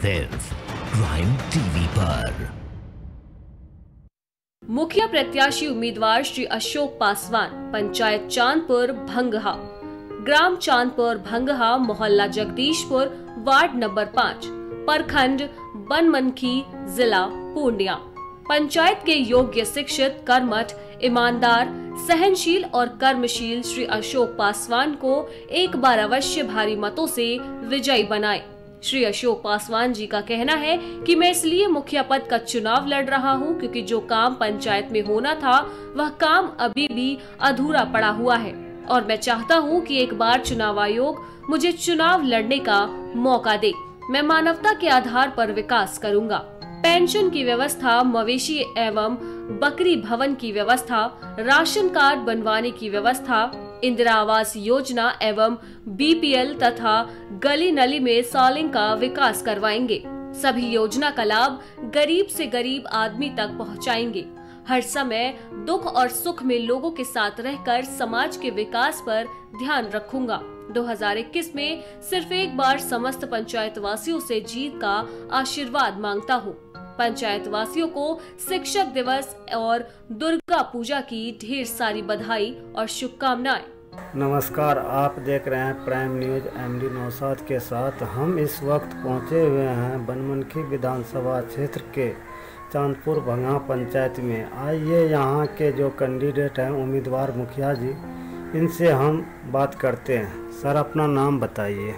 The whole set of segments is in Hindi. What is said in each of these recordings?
सिर्फ प्राइम टीवी पर। मुखिया प्रत्याशी उम्मीदवार श्री अशोक पासवान, पंचायत चांदपुर भंगहा, ग्राम चांदपुर भंगहा, मोहल्ला जगदीशपुर, वार्ड नंबर 5, प्रखंड बनमनखी, जिला पूर्णिया। पंचायत के योग्य, शिक्षित, कर्मठ, ईमानदार, सहनशील और कर्मशील श्री अशोक पासवान को एक बार अवश्य भारी मतों से विजयी बनाएं। श्री अशोक पासवान जी का कहना है कि मैं इसलिए मुखिया पद का चुनाव लड़ रहा हूं क्योंकि जो काम पंचायत में होना था वह काम अभी भी अधूरा पड़ा हुआ है और मैं चाहता हूं कि एक बार चुनाव आयोग मुझे चुनाव लड़ने का मौका दे। मैं मानवता के आधार पर विकास करूंगा। पेंशन की व्यवस्था, मवेशी एवं बकरी भवन की व्यवस्था, राशन कार्ड बनवाने की व्यवस्था, इंदिरा आवास योजना एवं बीपीएल तथा गली नली में सॉलिंग का विकास करवाएंगे। सभी योजना का लाभ गरीब से गरीब आदमी तक पहुंचाएंगे। हर समय दुख और सुख में लोगों के साथ रहकर समाज के विकास पर ध्यान रखूंगा। 2021 में सिर्फ एक बार समस्त पंचायत वासियों से जीत का आशीर्वाद मांगता हूँ। पंचायत वासियों को शिक्षक दिवस और दुर्गा पूजा की ढेर सारी बधाई और शुभकामनाएं। नमस्कार, आप देख रहे हैं प्राइम न्यूज एमडी नौशाद के साथ। हम इस वक्त पहुंचे हुए हैं बनमनखी विधानसभा क्षेत्र के चांदपुर भंगहा पंचायत में। आइए यहाँ के जो कैंडिडेट हैं, उम्मीदवार मुखिया जी, इनसे हम बात करते हैं। सर, अपना नाम बताइए।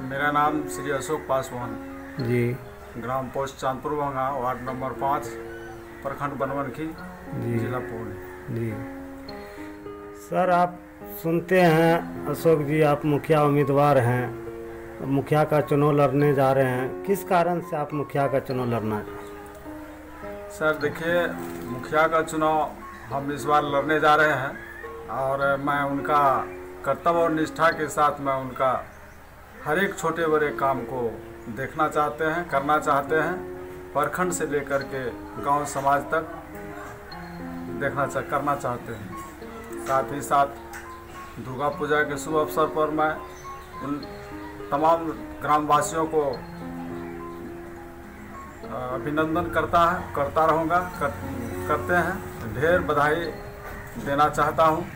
मेरा नाम श्री अशोक पासवान जी, ग्राम post Chandpur Bhangha, ward number 5, प्रखंड बनमनखी, जिला पूर्णिया जी। सर, आप सुनते हैं अशोक जी, आप मुखिया उम्मीदवार हैं, मुखिया का चुनाव लड़ने जा रहे हैं। किस कारण से आप मुखिया का चुनाव लड़ना है? सर देखिए, मुखिया का चुनाव हम इस बार लड़ने जा रहे हैं और मैं उनका कर्तव्य और निष्ठा के साथ मैं उनका हर एक छोटे बड़े काम को देखना चाहते हैं, करना चाहते हैं। प्रखंड से लेकर के गांव समाज तक करना चाहते हैं। साथ ही साथ दुर्गा पूजा के शुभ अवसर पर मैं उन तमाम ग्रामवासियों को अभिनंदन करता रहूँगा, करते हैं। ढेर बधाई देना चाहता हूँ।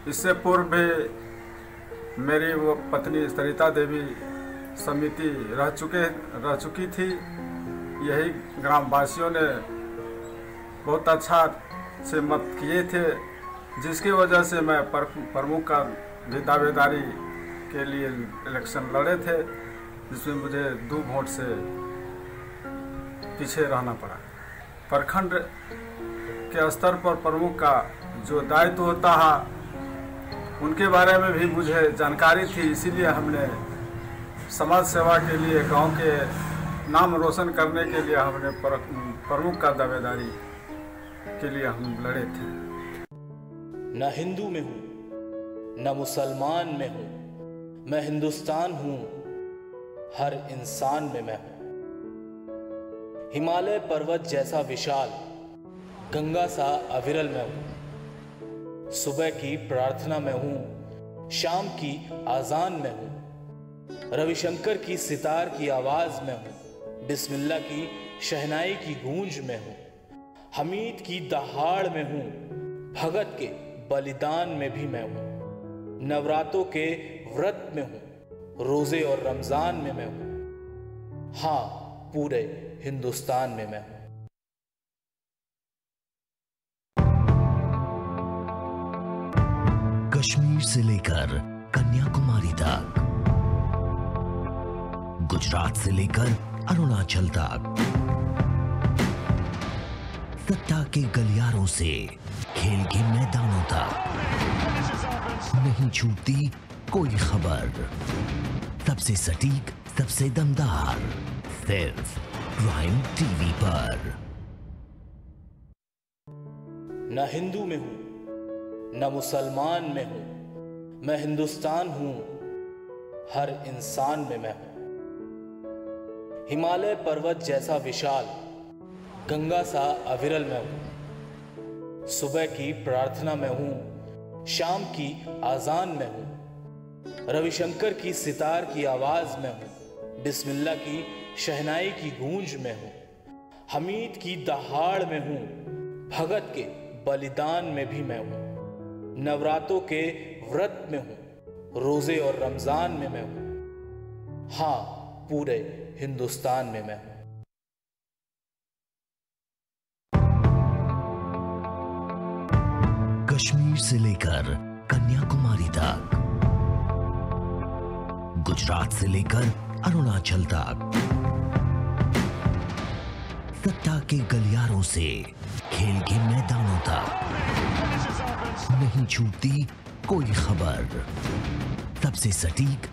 इससे पूर्व भी मेरी वो पत्नी सरिता देवी समिति रह चुकी थी। यही ग्रामवासियों ने बहुत अच्छा से मत किए थे, जिसकी वजह से मैं प्रमुख का भी दावेदारी के लिए इलेक्शन लड़े थे, जिसमें मुझे 2 वोट से पीछे रहना पड़ा। प्रखंड के स्तर पर प्रमुख का जो दायित्व होता है उनके बारे में भी मुझे जानकारी थी, इसीलिए हमने समाज सेवा के लिए, गांव के नाम रोशन करने के लिए हमने प्रमुख का दावेदारी के लिए हम लड़े थे। न हिंदू में हूँ न मुसलमान में हूँ, मैं हिंदुस्तान हूँ, हर इंसान में मैं हूँ। हिमालय पर्वत जैसा विशाल, गंगा सा अविरल मैं हूँ। सुबह की प्रार्थना में हूँ, शाम की आजान में हूँ। रविशंकर की सितार की आवाज में हूँ, बिस्मिल्लाह की शहनाई की गूंज में हूँ। हमीद की दहाड़ में हूँ, भगत के बलिदान में भी मैं हूँ। नवरातों के व्रत में हूँ, रोजे और रमजान में मैं हूँ। हाँ, पूरे हिंदुस्तान में मैं हूँ। कश्मीर से लेकर कन्याकुमारी तक, गुजरात से लेकर अरुणाचल तक, सत्ता के गलियारों से खेल के मैदानों तक, नहीं छूटती कोई खबर। सबसे सटीक, सबसे दमदार, सिर्फ प्राइम टीवी पर। न हिंदू में हूं न मुसलमान में हूं, मैं हिंदुस्तान हूं, हर इंसान में मैं हूं। हिमालय पर्वत जैसा विशाल, गंगा सा अविरल मैं हूं। सुबह की प्रार्थना में हूं, शाम की आजान में हूं। रविशंकर की सितार की आवाज में हूं, बिस्मिल्लाह की शहनाई की गूंज में हूं, हमीद की दहाड़ में हूं, भगत के बलिदान में भी मैं हूं, नवरातों के व्रत में हूं, रोजे और रमजान में मैं हूं, हाँ पूरे हिंदुस्तान में मैं हूं। कश्मीर से लेकर कन्याकुमारी तक, गुजरात से लेकर अरुणाचल तक, सत्ता के गलियारों से खेल के मैदानों तक, नहीं छूटती कोई खबर। सबसे सटीक